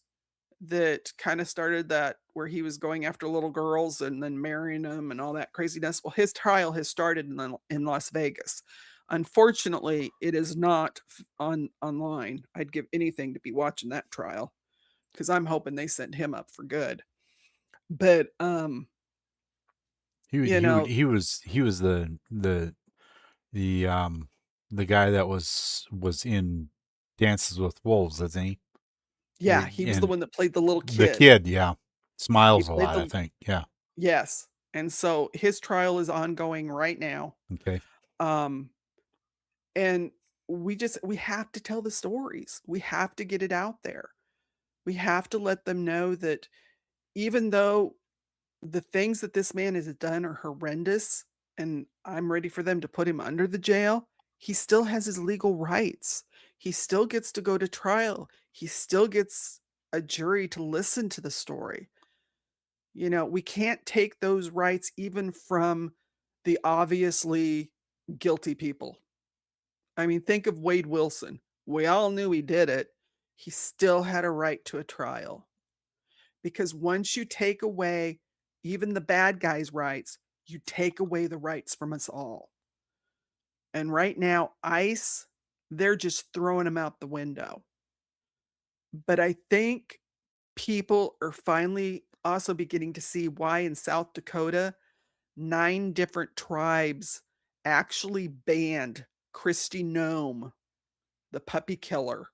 that kind of started that where he was going after little girls and then marrying them and all that craziness. Well, his trial has started in Las Vegas. Unfortunately, it is not online. I'd give anything to be watching that trial because I'm hoping they send him up for good. But He you know, he was the the guy that was in Dances with Wolves, isn't he? yeah, he was the And one that played the little the kid. kid, yeah, He smiles a played lot, I the think. Yeah. Yes. And so his trial is ongoing right now. Okay. Um, and we have to tell the stories. We have to get it out there. We have to let them know that even though the things that this man has done are horrendous and I'm ready for them to put him under the jail, he still has his legal rights. He still gets to go to trial. He still gets a jury to listen to the story. We can't take those rights even from the obviously guilty people. I mean, think of Wade Wilson. We all knew he did it. He still had a right to a trial. Because once you take away even the bad guy's rights, you take away the rights from us all. And right now, ICE, they're just throwing them out the window. But I think people are finally also beginning to see why in South Dakota 9 different tribes actually banned Kristi Noem, the puppy killer,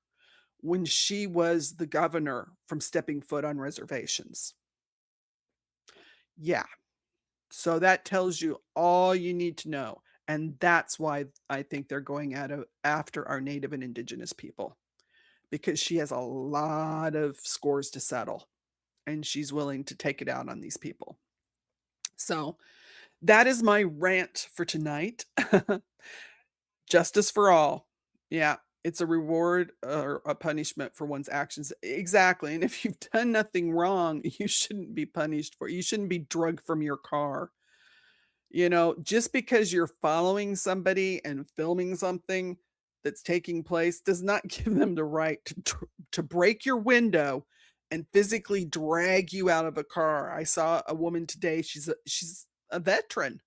when she was the governor from stepping foot on reservations. Yeah. So that tells you all you need to know. And that's why I think they're going after our Native and Indigenous people, because she has a lot of scores to settle and she's willing to take it out on these people. So that is my rant for tonight. Justice for all. Yeah, it's a reward or a punishment for one's actions. Exactly. And if you've done nothing wrong, you shouldn't be punished for it. You shouldn't be drugged from your car. Just because you're following somebody and filming something that's taking place does not give them the right to break your window and physically drag you out of a car. I saw a woman today. She's a veteran.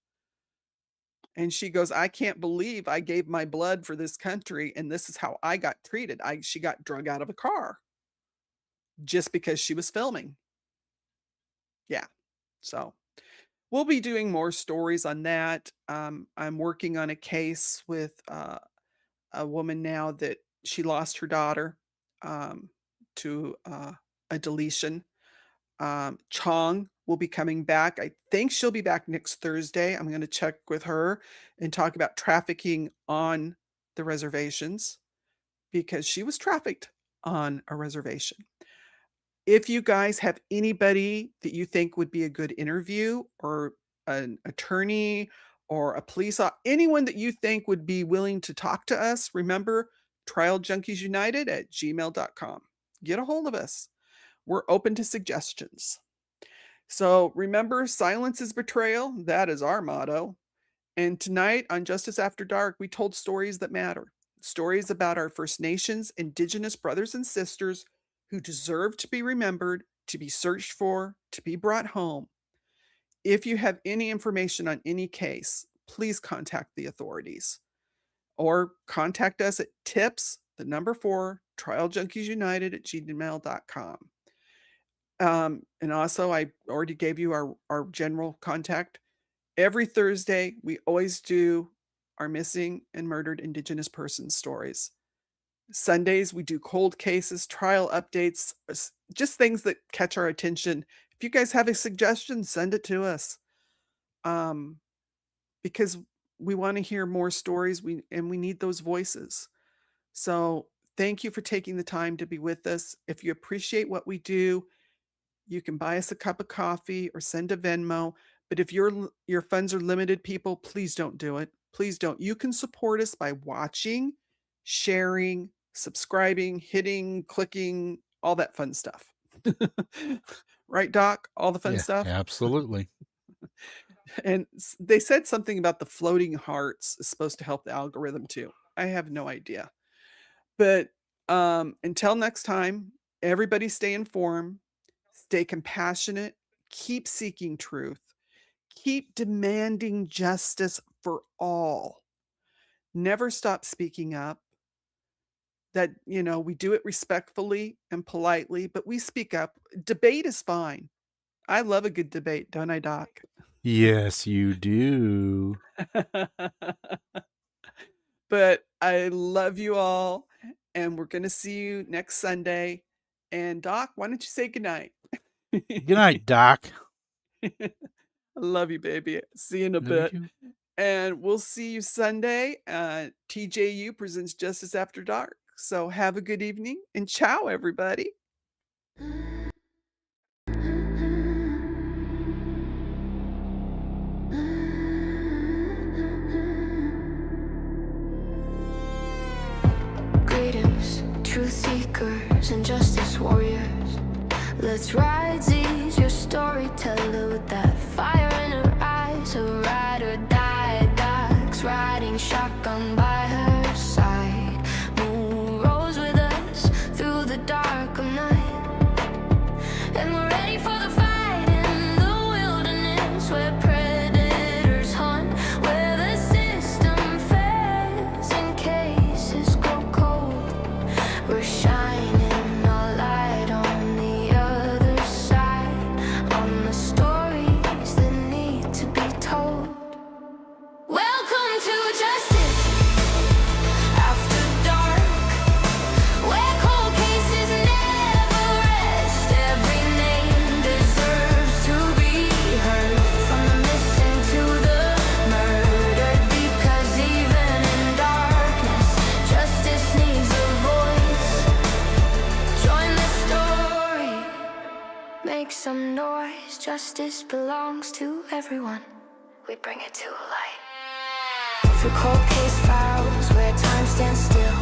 And she goes, I can't believe I gave my blood for this country and this is how I got treated. She got drug out of a car just because she was filming. Yeah. So we'll be doing more stories on that. I'm working on a case with a woman now that she lost her daughter to a deletion. Chong will be coming back. I think she'll be back next Thursday. I'm going to check with her and talk about trafficking on the reservations because she was trafficked on a reservation. If you guys have anybody that you think would be a good interview or an attorney or a anyone that you think would be willing to talk to us, remember trialjunkiesunited@gmail.com. Get a hold of us. We're open to suggestions. So remember, silence is betrayal. That is our motto. And tonight on Justice After Dark, we told stories that matter. Stories about our First Nations, Indigenous brothers and sisters who deserve to be remembered, to be searched for, to be brought home. If you have any information on any case, please contact the authorities or contact us at trialjunkiesunited@gmail.com. And also, I already gave you our general contact. Every Thursday, we always do our missing and murdered Indigenous persons stories. Sundays, we do cold cases, trial updates, just things that catch our attention. If you guys have a suggestion, send it to us. because we want to hear more stories. We need those voices. So thank you for taking the time to be with us. If you appreciate what we do, you can buy us a cup of coffee or send a Venmo. But if your funds are limited, people, please don't do it. Please don't. You can support us by watching, sharing, subscribing, hitting, clicking, all that fun stuff. Right, Doc? All the fun Yeah, stuff? absolutely. And they said something about the floating hearts is supposed to help the algorithm too. I have no idea. But until next time, everybody stay informed, stay compassionate, keep seeking truth, keep demanding justice for all. Never stop speaking up. That, we do it respectfully and politely, but we speak up. Debate is fine. I love a good debate, don't I, Doc? Yes, you do. But I love you all, and we're going to see you next Sunday. And Doc, why don't you say goodnight? Good night, Doc. I love you, baby. See you in a Love bit. you. And we'll see you Sunday. TJU presents Justice After Dark. So have a good evening and ciao, everybody. Greetings, truth seekers and justice warriors. Let's ride, seize your storyteller with that fire in her eyes. A ride or die, dogs riding shotgun by her side. Moon rose with us through the dark of night. And we're ready for the fight in the wilderness where predators hunt, where the system fails and cases grow cold. We're shining our light on the other side, on the stories that need to be told. Welcome to Justice After Dark, where cold cases never rest. Every name deserves to be heard, from the missing to the murdered, because even in darkness, justice needs a voice. Join the story, make some noise. Justice belongs to everyone. We bring it to light. Through cold case files where time stands still,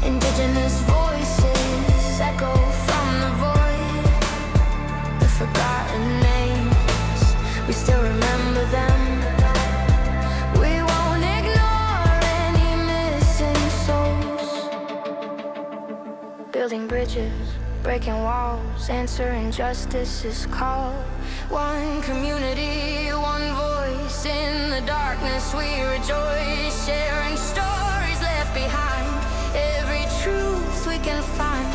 Indigenous voices echo from the void. The forgotten names, we still remember them. We won't ignore any missing souls. Building bridges, breaking walls, answering justice's call. One community, one voice. In the darkness we rejoice, sharing stories left behind, every truth we can find.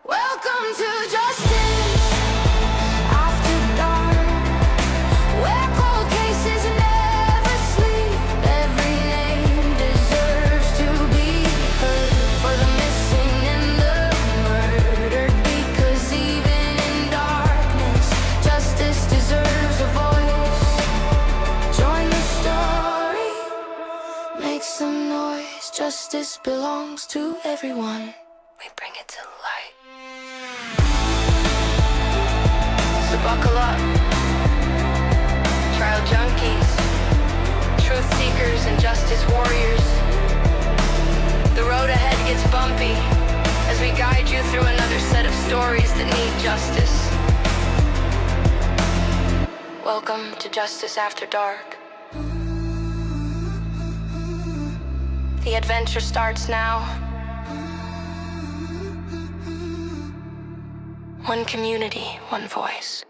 Welcome to Justice After Dark, where cold cases never sleep. Every name deserves to be heard, for the missing and the murdered, because even in darkness, justice deserves a voice. Join the story, make some noise. Justice belongs to everyone. We bring it to light. So buckle up, trial junkies, truth seekers and justice warriors. The road ahead gets bumpy as we guide you through another set of stories that need justice. Welcome to Justice After Dark. The adventure starts now. One community, one voice.